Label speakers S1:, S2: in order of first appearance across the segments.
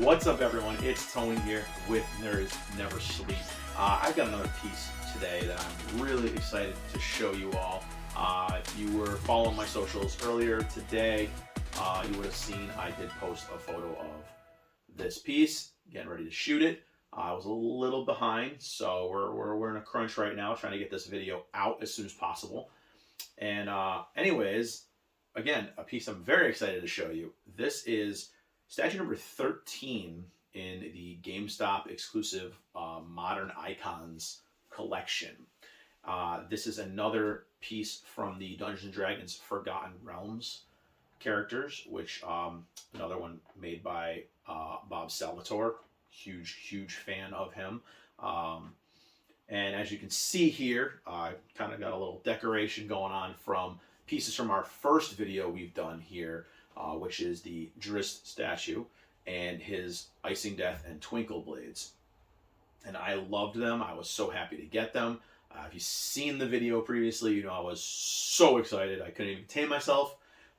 S1: What's up, everyone? It's Tony here with Nerds Never Sleep. I've got another piece today that I'm really excited to show you all. If you were following my socials earlier today, you would have seen I did post a photo of this piece, getting ready to shoot it. I was a little behind, so we're in a crunch right now, trying to get this video out as soon as possible. And anyways, again, a piece I'm very excited to show you. This is statue number 13 in the GameStop exclusive Modern Icons collection. This is another piece from the Dungeons & Dragons Forgotten Realms characters, which another one made by R.A Salvatore. Huge fan of him. And as you can see here, I kind of got a little decoration going on from pieces from our first video we've done here, which is the Drizzt statue and his Icingdeath and Twinkle blades. And I loved them. I was so happy to get them. If you've seen the video previously, you know I was so excited. I couldn't even contain myself.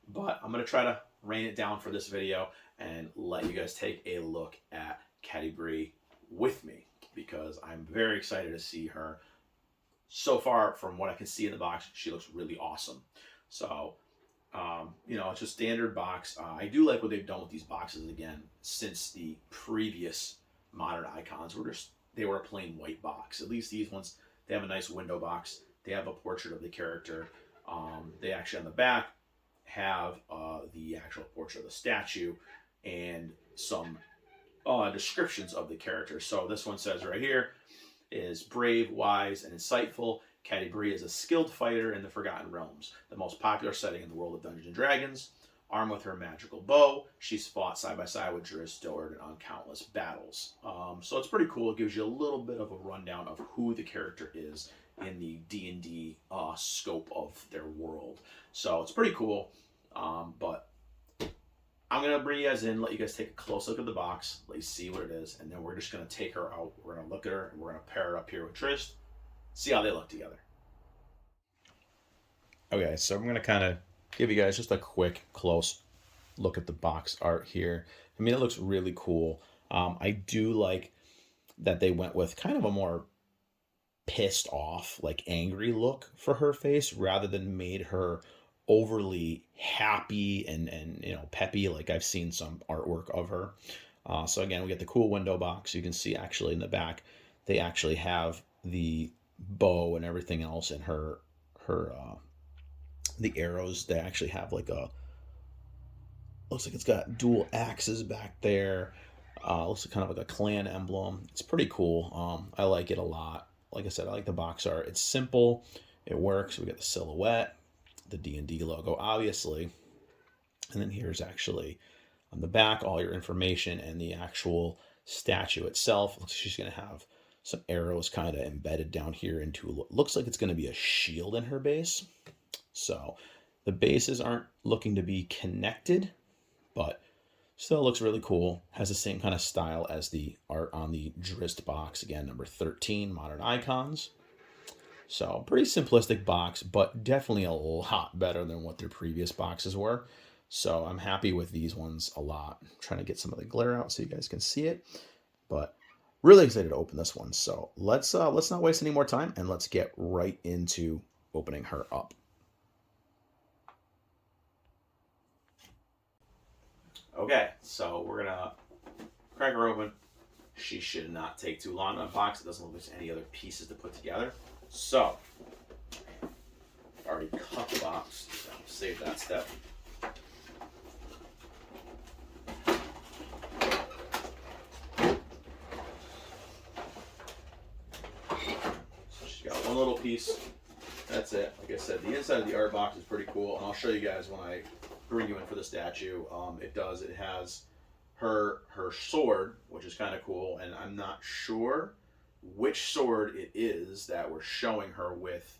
S1: But I'm going to try to rein it down for this video and let you guys take a look at Catti-Brie with me, because I'm very excited to see her. So far, from what I can see in the box, she looks really awesome. So, you know, it's a standard box. I do like what they've done with these boxes again, since the previous Modern Icons they were a plain white box. At least these ones, they have a nice window box. They have a portrait of the character. They actually on the back have the actual portrait of the statue and some descriptions of the character. So this one says right here is brave, wise, and insightful. Catti-Brie is a skilled fighter in the Forgotten Realms, the most popular setting in the world of Dungeons & Dragons. Armed with her magical bow, she's fought side by side with Drizzt on countless battles. So it's pretty cool. It gives you a little bit of a rundown of who the character is in the D&D scope of their world. So it's pretty cool. But I'm going to bring you guys in, let you guys take a close look at the box, let you see what it is, and then we're just going to take her out. We're going to look at her, and we're going to pair her up here with Drizzt, see how they look together. Okay, so I'm going to kind of give you guys just a quick close look at the box art here. I mean, it looks really cool. I do like that they went with kind of a more pissed off, like angry look for her face, rather than made her overly happy and you know, peppy like I've seen some artwork of her. So again, we get the cool window box. You can see actually in the back they actually have the bow and everything else, and her the arrows. They actually have like a, looks like it's got dual axes back there. Looks like kind of like a clan emblem. It's pretty cool. I like it a lot. Like I said, I like the box art. It's simple, it works. We got the silhouette, the D&D logo, obviously. And then here's actually on the back all your information and the actual statue itself. Looks like she's going to have some arrows kind of embedded down here into, looks like it's going to be a shield in her base. So the bases aren't looking to be connected, but still looks really cool. Has the same kind of style as the art on the Drizzt box. Again, number 13, Modern Icons. So pretty simplistic box, but definitely a lot better than what their previous boxes were. So I'm happy with these ones a lot. I'm trying to get some of the glare out so you guys can see it, but really excited to open this one. So let's not waste any more time, and let's get right into opening her up. Okay, so we're gonna crack her open. She should not take too long to unbox. It doesn't look like there's any other pieces to put together. So, already cut the box, so save that step. So she's got one little piece. That's it. Like I said, the inside of the art box is pretty cool, and I'll show you guys when I bring you in for the statue. It has her sword, which is kind of cool, and I'm not sure which sword it is that we're showing her with,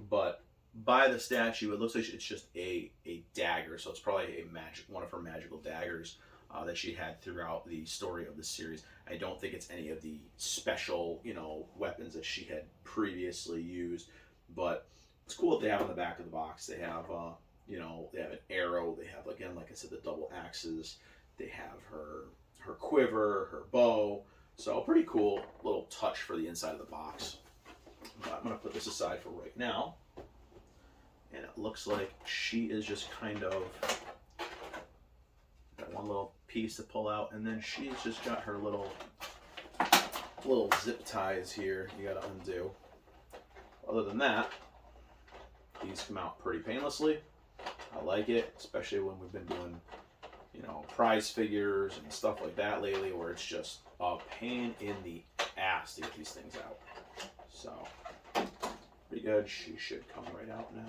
S1: but by the statue it looks like it's just a dagger, so it's probably one of her magical daggers that she had throughout the story of the series. I don't think it's any of the special, you know, weapons that she had previously used, but it's cool that they have on the back of the box. They have you know, they have an arrow. They have, again, like I said, the double axes. They have her her quiver, her bow. So pretty cool little touch for the inside of the box. But I'm going to put this aside for right now. And it looks like she is just kind of got one little piece to pull out, and then she's just got her little zip ties here you got to undo. Other than that, these come out pretty painlessly. I like it, especially when we've been doing, you know, prize figures and stuff like that lately, where it's just a pain in the ass to get these things out. So, pretty good. She should come right out now.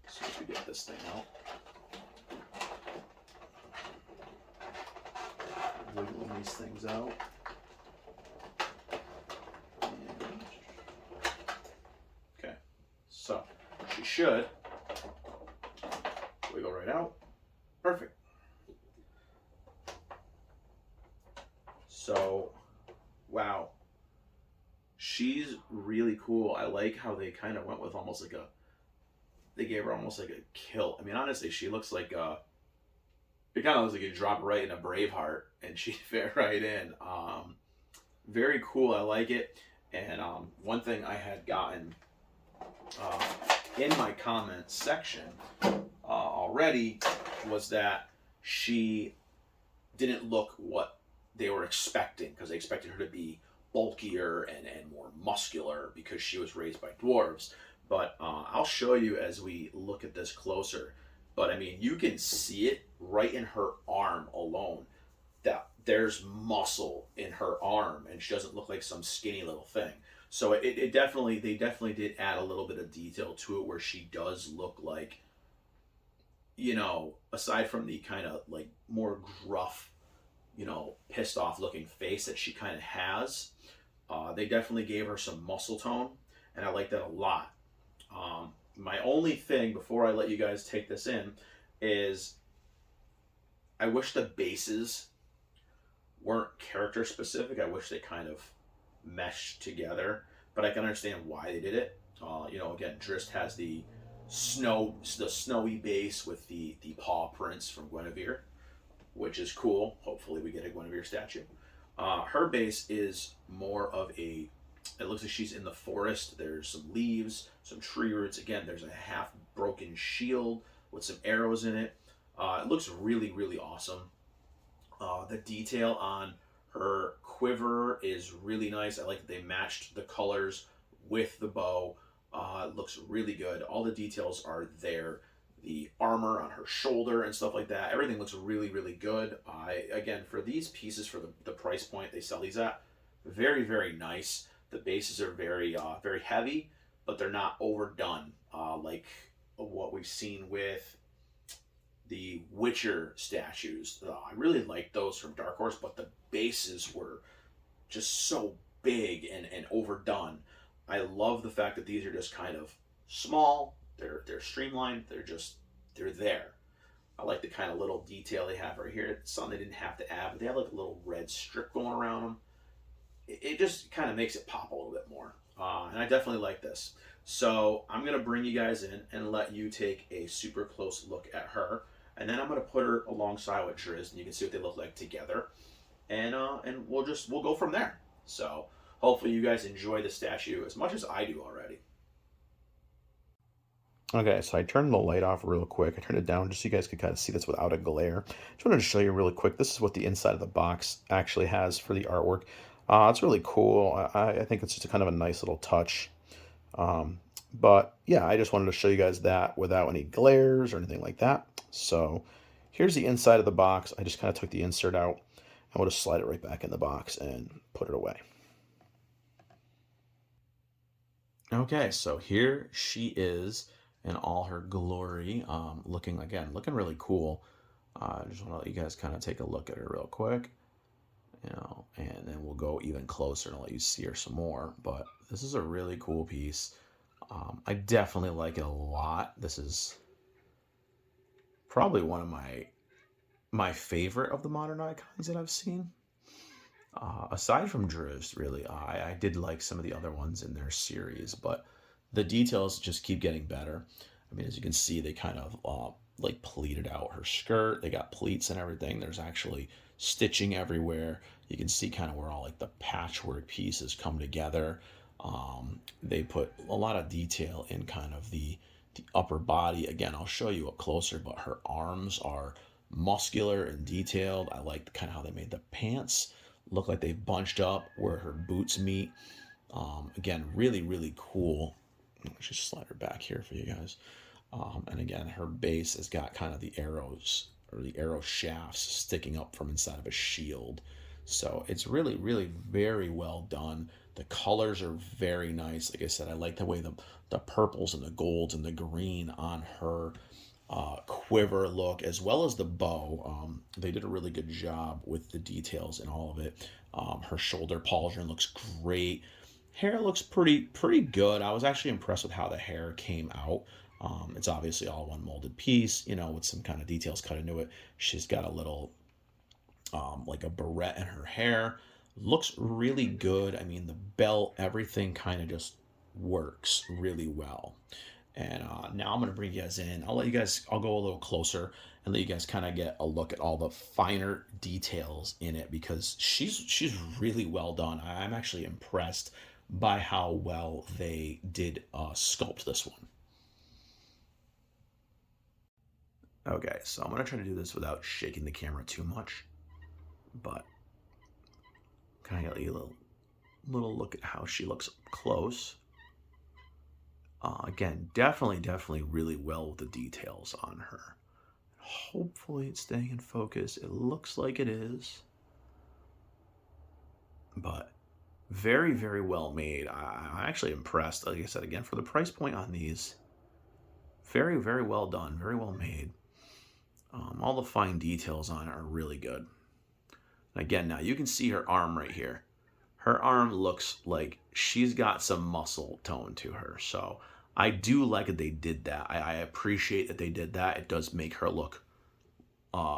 S1: So if we get this thing out. Wiggling these things out. And, okay, so she should wiggle right out. Perfect. So, wow. She's really cool. I like how they kind of went with almost like they gave her almost like a kilt. I mean, honestly, she looks like it kind of looks like you drop right in a Braveheart and she fit right in. Very cool. I like it. And one thing I had gotten in my comments section already was that she didn't look what they were expecting, because they expected her to be bulkier and more muscular because she was raised by dwarves. But I'll show you as we look at this closer. But I mean, you can see it right in her arm alone, that there's muscle in her arm, and she doesn't look like some skinny little thing. So they definitely did add a little bit of detail to it, where she does look like, you know, aside from the kind of like more gruff, you know, pissed off looking face that she kind of has, they definitely gave her some muscle tone, and I like that a lot. My only thing before I let you guys take this in is I wish the bases weren't character specific. I wish they kind of meshed together, but I can understand why they did it. You know, again, Drizzt has the snowy base with the paw prints from Guinevere, which is cool. Hopefully we get a Guinevere statue. Her base is more of a, it looks like she's in the forest. There's some leaves, some tree roots. Again, there's a half broken shield with some arrows in it. It looks really, really awesome. The detail on her quiver is really nice. I like that they matched the colors with the bow. It looks really good. All the details are there. The armor on her shoulder and stuff like that. Everything looks really, really good. Again, for these pieces, for the price point they sell these at, very, very nice. The bases are very, very heavy, but they're not overdone like what we've seen with the Witcher statues. I really liked those from Dark Horse, but the bases were just so big and overdone. I love the fact that these are just kind of small. They're streamlined. They're there. I like the kind of little detail they have right here. It's something they didn't have to add, but they have like a little red strip going around them. It just kind of makes it pop a little bit more. And I definitely like this. So I'm going to bring you guys in and let you take a super close look at her. And then I'm going to put her alongside with Drizzt, and you can see what they look like together. And we'll go from there. So hopefully you guys enjoy the statue as much as I do already. Okay, so I turned the light off real quick. I turned it down just so you guys could kind of see this without a glare. Just wanted to show you really quick. This is what the inside of the box actually has for the artwork. It's really cool. I think it's just a kind of a nice little touch. But yeah, I just wanted to show you guys that without any glares or anything like that. So here's the inside of the box. I just kind of took the insert out, and we'll just slide it right back in the box and put it away. Okay, so here she is in all her glory, looking really cool. I just want to let you guys kind of take a look at her real quick, you know, and then we'll go even closer and let you see her some more. But this is a really cool piece. I definitely like it a lot. This is probably one of my favorite of the modern icons that I've seen. Aside from Drizzt, really, I did like some of the other ones in their series, but the details just keep getting better. I mean, as you can see, they kind of like pleated out her skirt. They got pleats and everything. There's actually stitching everywhere. You can see kind of where all like the patchwork pieces come together. They put a lot of detail in kind of the upper body. Again, I'll show you up closer, but her arms are muscular and detailed. I like kind of how they made the pants look like they've bunched up where her boots meet. Again, really, really cool. Let's just slide her back here for you guys. And again, her base has got kind of the arrows or the arrow shafts sticking up from inside of a shield. So it's really, really very well done. The colors are very nice. Like I said, I like the way the purples and the golds and the green on her quiver look, as well as the bow. They did a really good job with the details in all of it. Her shoulder pauldron looks great. Hair looks pretty good. I was actually impressed with how the hair came out. It's obviously all one molded piece, with some kind of details cut into it. She's got a little like a barrette in her hair. Looks really good. I mean, the belt, everything kind of just works really well. And now I'm going to bring you guys in. I'll go a little closer and let you guys kind of get a look at all the finer details in it, because she's really well done. I'm actually impressed by how well they did sculpt this one. Okay, so I'm going to try to do this without shaking the camera too much, but kind of get a little look at how she looks up close. Again, definitely really well with the details on her. Hopefully it's staying in focus. It looks like it is. But very, very well made. I'm actually impressed. Like I said, again, for the price point on these, very, very well done. Very well made. All the fine details on it are really good. And again, now you can see her arm right here. Her arm looks like she's got some muscle tone to her. So I do like that they did that. I appreciate that they did that. It does make her look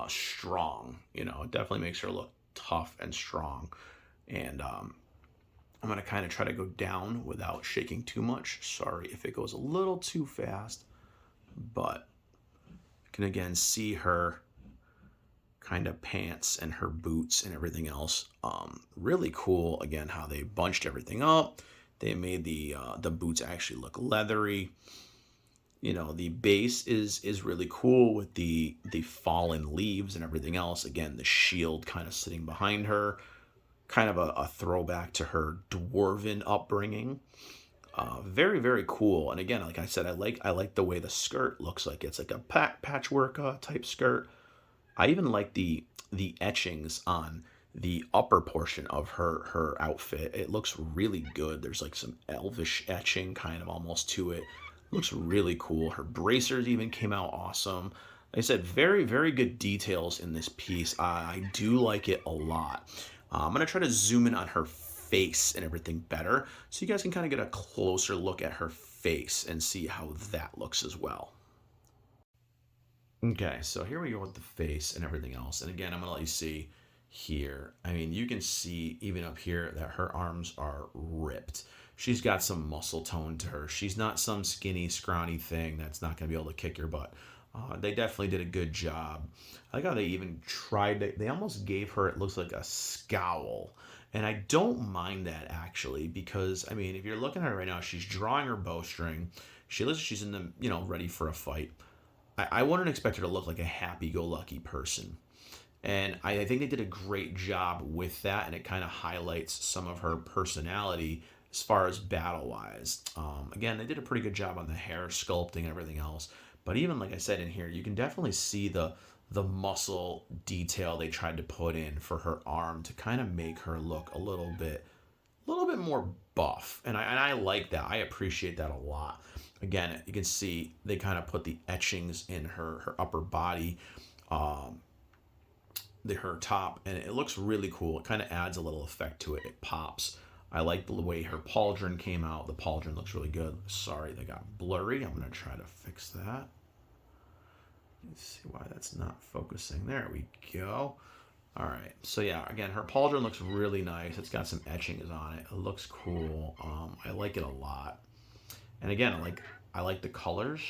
S1: strong. It definitely makes her look tough and strong. And I'm going to kind of try to go down without shaking too much. Sorry if it goes a little too fast. But you can again see her kind of pants and her boots and everything else. Really cool, again, how they bunched everything up. They made the boots actually look leathery. The base is really cool with the fallen leaves and everything else. Again, the shield kind of sitting behind her, kind of a throwback to her dwarven upbringing. Very, very cool. And again, like I said, I like the way the skirt looks like. It's like a patchwork type skirt. I even like the etchings on the upper portion of her outfit. It looks really good. There's like some elvish etching kind of almost to it. Looks really cool. Her bracers even came out awesome. Like I said, very, very good details in this piece. I do like it a lot. I'm going to try to zoom in on her face and everything better, so you guys can kind of get a closer look at her face and see how that looks as well. Okay, so here we go with the face and everything else. And again, I'm going to let you see here. I mean, you can see even up here that her arms are ripped. She's got some muscle tone to her. She's not some skinny, scrawny thing that's not going to be able to kick your butt. They definitely did a good job. I like how they even tried they almost gave her, it looks like a scowl. And I don't mind that, actually, because, I mean, if you're looking at her right now, she's drawing her bowstring. She looks like she's in the, ready for a fight. I wouldn't expect her to look like a happy-go-lucky person. And I think they did a great job with that, and it kind of highlights some of her personality as far as battle-wise. Again, they did a pretty good job on the hair sculpting and everything else. But even, like I said, in here, you can definitely see the muscle detail they tried to put in for her arm to kind of make her look a little bit more buff. And I like that. I appreciate that a lot. Again, you can see they kind of put the etchings in her upper body, her top, and it looks really cool. It kind of adds a little effect to it. It pops. I like the way her pauldron came out. The pauldron looks really good. Sorry, they got blurry. I'm going to try to fix that. Let's see why that's not focusing. There we go. All right. So yeah, again, her pauldron looks really nice. It's got some etchings on it. It looks cool. I like it a lot. And again, I like the colors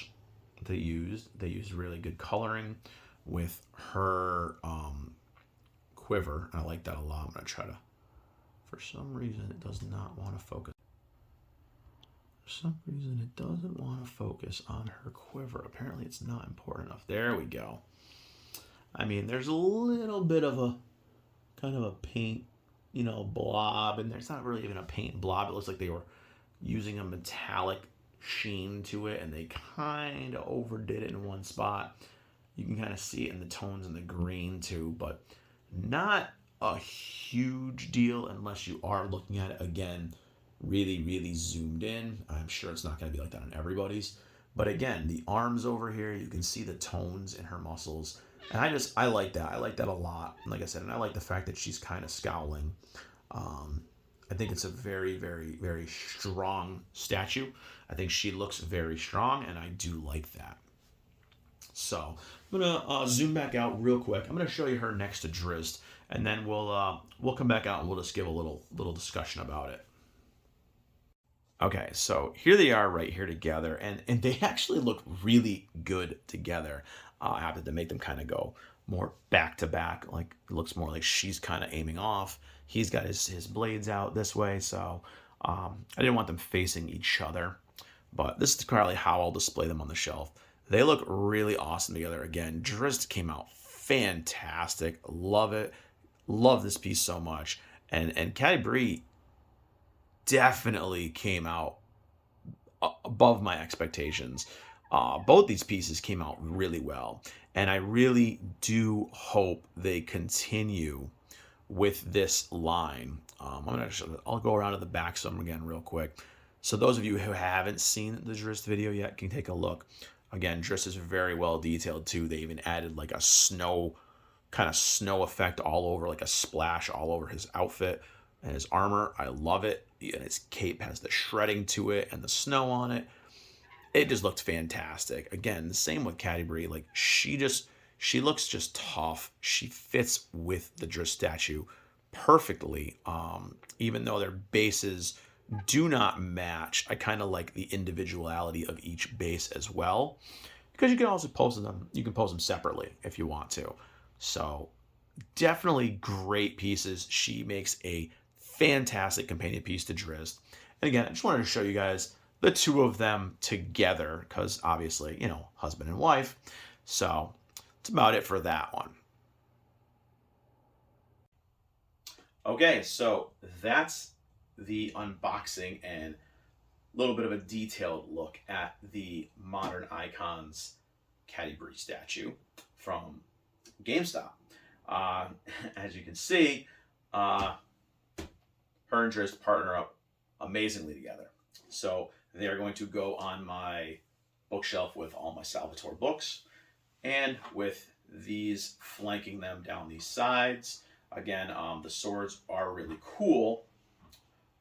S1: they used. They used really good coloring with her quiver. I like that a lot. I'm going to try to, for some reason, it does not want to focus. For some reason, it doesn't want to focus on her quiver. Apparently, it's not important enough. There we go. I mean, there's a little bit of a kind of a paint, blob, and there's not really even a paint blob. It looks like they were using a metallic sheen to it, and they kind of overdid it in one spot. You can kind of see it in the tones and the green too, but not a huge deal unless you are looking at it again really, really zoomed in. I'm sure it's not going to be like that on everybody's, but again, the arms over here, you can see the tones in her muscles, and I like that. I like that a lot. Like I said, and I like the fact that she's kind of scowling. I think it's a very, very, very strong statue. I think she looks very strong, and I do like that. So I'm gonna zoom back out real quick. I'm gonna show you her next to Drizzt, and then we'll come back out and we'll just give a little discussion about it. Okay, so here they are right here together, and they actually look really good together. I have to make them kind of go more back to back. Like it looks more like she's kind of aiming off. He's got his blades out this way, so I didn't want them facing each other. But this is probably how I'll display them on the shelf. They look really awesome together. Again, Drizzt came out fantastic. Love it. Love this piece so much. And Catti-Brie definitely came out above my expectations. Both these pieces came out really well. And I really do hope they continue with this line. I'll go around to the back some again real quick. So those of you who haven't seen the Drizzt video yet can take a look. Again, Drizzt is very well detailed too. They even added like a snow effect all over, like a splash all over his outfit and his armor. I love it. And his cape has the shredding to it and the snow on it. It just looked fantastic. Again, the same with Catti-Brie. Like she looks just tough. She fits with the Drizzt statue perfectly. Even though their bases do not match, I kind of like the individuality of each base as well, because you can also pose them. You can pose them separately if you want to. So definitely great pieces. She makes a fantastic companion piece to Drizzt. And again, I just wanted to show you guys the two of them together because obviously, husband and wife. So that's about it for that one. Okay, so that's the unboxing and a little bit of a detailed look at the Modern Icons Catti-Brie statue from GameStop. As you can see, her and Drizzt partner up amazingly together. So they are going to go on my bookshelf with all my Salvatore books, and with these flanking them down these sides. Again, the swords are really cool.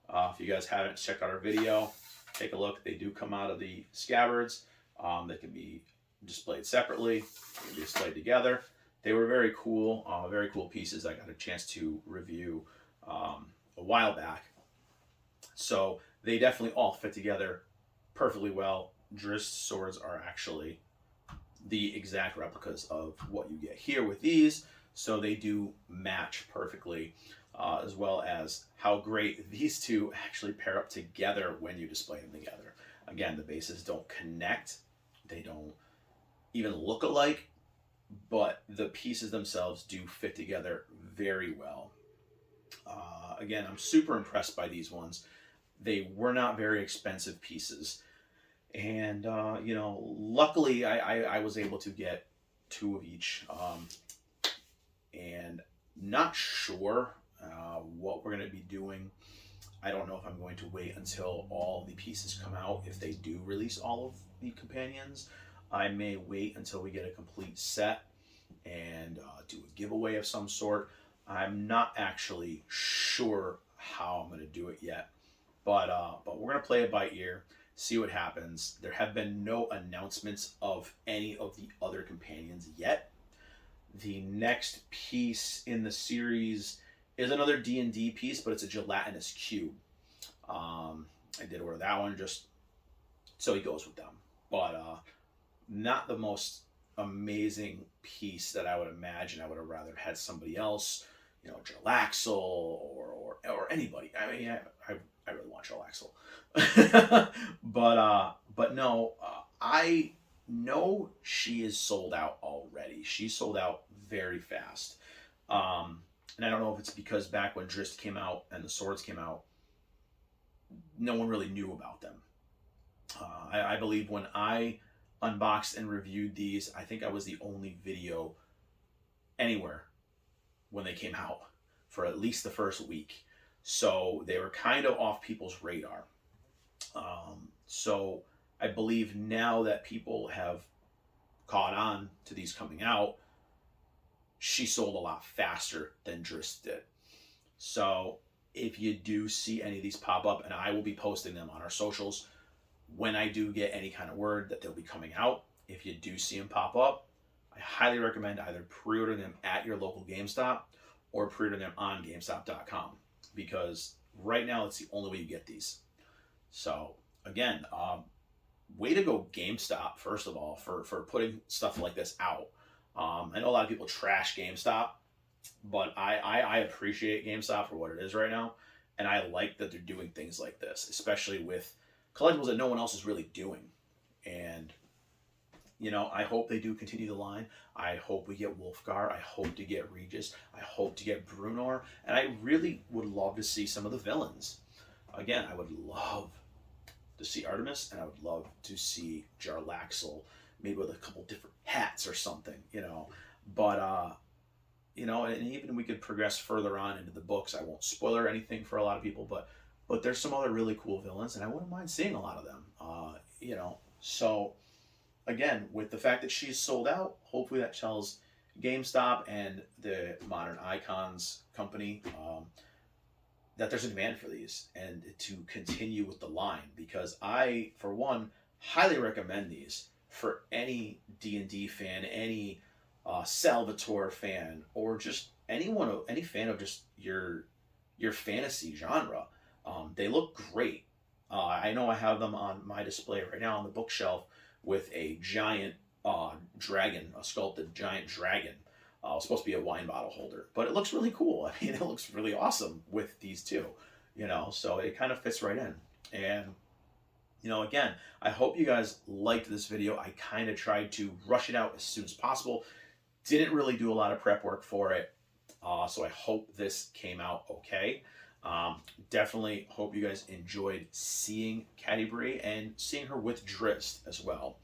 S1: If you guys haven't checked out our video, take a look. They do come out of the scabbards. They can be displayed separately, they can be displayed together. They were very cool pieces I got a chance to review a while back. So they definitely all fit together perfectly well. Drizzt swords are actually the exact replicas of what you get here with these, so they do match perfectly. As well as how great these two actually pair up together when you display them together. Again, the bases don't connect. They don't even look alike, but the pieces themselves do fit together very well. Again, I'm super impressed by these ones. They were not very expensive pieces. And, luckily I was able to get two of each. And not sure what we're going to be doing. I don't know if I'm going to wait until all the pieces come out. If they do release all of the companions, I may wait until we get a complete set and do a giveaway of some sort. I'm not actually sure how I'm going to do it yet, but we're going to play it by ear, see what happens. There have been no announcements of any of the other companions yet. The next piece in the series is another D&D piece, but it's a gelatinous cube. I did order that one just so he goes with them. But not the most amazing piece that I would imagine. I would have rather had somebody else you know, Jarlaxle or anybody. I mean, I really want Jarlaxle. But no, I know she is sold out already. She sold out very fast. And I don't know if it's because back when Drizzt came out and the swords came out, no one really knew about them. I believe when I unboxed and reviewed these, I think I was the only video anywhere when they came out for at least the first week. So they were kind of off people's radar. So I believe now that people have caught on to these coming out, she sold a lot faster than Drizzt did. So if you do see any of these pop up, and I will be posting them on our socials when I do get any kind of word that they'll be coming out, if you do see them pop up, I highly recommend either pre-order them at your local GameStop or pre-order them on gamestop.com, because right now it's the only way you get these. So again, way to go GameStop, first of all, for putting stuff like this out. I know a lot of people trash GameStop, but I appreciate GameStop for what it is right now, and I like that they're doing things like this, especially with collectibles that no one else is really doing. And you know, I hope they do continue the line. I hope we get Wolfgar. I hope to get Regis. I hope to get Brunor, and I really would love to see some of the villains. Again, I would love to see Artemis, and I would love to see Jarlaxle, maybe with a couple different hats or something, you know. But you know, and even we could progress further on into the books. I won't spoiler anything for a lot of people, but there's some other really cool villains, and I wouldn't mind seeing a lot of them. You know, so again, with the fact that she's sold out, hopefully that tells GameStop and the Modern Icons company that there's a demand for these and to continue with the line, because I, for one, highly recommend these for any D&D fan, any Salvatore fan, or just anyone, any fan of just your fantasy genre. They look great. I know I have them on my display right now on the bookshelf with a giant dragon, a sculpted giant dragon. It's supposed to be a wine bottle holder, but it looks really cool. I mean, it looks really awesome with these two, you know, so it kind of fits right in. And, you know, again, I hope you guys liked this video. I kind of tried to rush it out as soon as possible. Didn't really do a lot of prep work for it. So I hope this came out okay. Definitely hope you guys enjoyed seeing Catti-Brie and seeing her with Drizzt as well.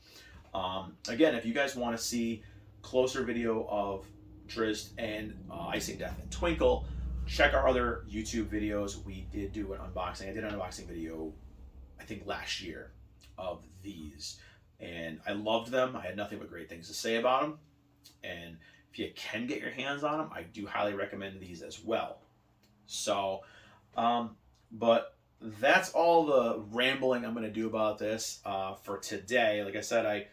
S1: Again, if you guys want to see closer video of Drizzt and Icingdeath and Twinkle, check our other YouTube videos. We did do an unboxing. I did an unboxing video, I think last year, of these, and I loved them. I had nothing but great things to say about them. And if you can get your hands on them, I do highly recommend these as well. So, but that's all the rambling I'm going to do about this for today. Like I said, I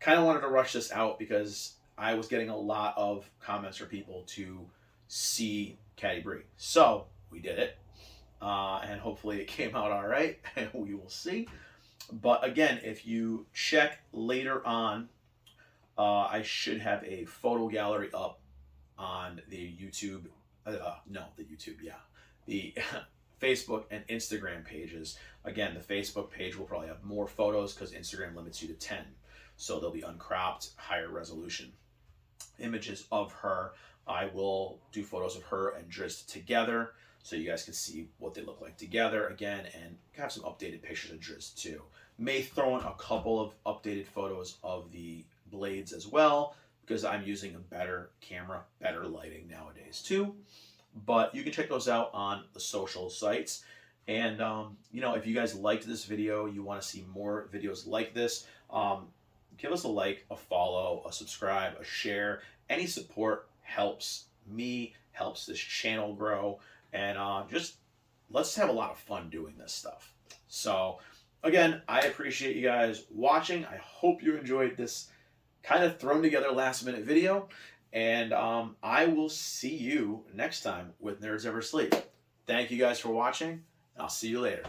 S1: kind of wanted to rush this out because I was getting a lot of comments from people to see Catti-Brie. So we did it, and hopefully it came out all right, and we will see. But again, if you check later on, I should have a photo gallery up on the YouTube, the Facebook and Instagram pages. Again, the Facebook page will probably have more photos because Instagram limits you to 10. So they'll be uncropped, higher resolution images of her. I will do photos of her and Drizzt together so you guys can see what they look like together again, and have some updated pictures of Drizzt too. May throw in a couple of updated photos of the blades as well, because I'm using a better camera, better lighting nowadays too. But you can check those out on the social sites. And you know, if you guys liked this video, you want to see more videos like this, give us a like, a follow, a subscribe, a share. Any support helps me, helps this channel grow, and just let's have a lot of fun doing this stuff. So again, I appreciate you guys watching. I hope you enjoyed this kind of thrown together last minute video, and I will see you next time with Nerds Ever Sleep. Thank you guys for watching, and I'll see you later.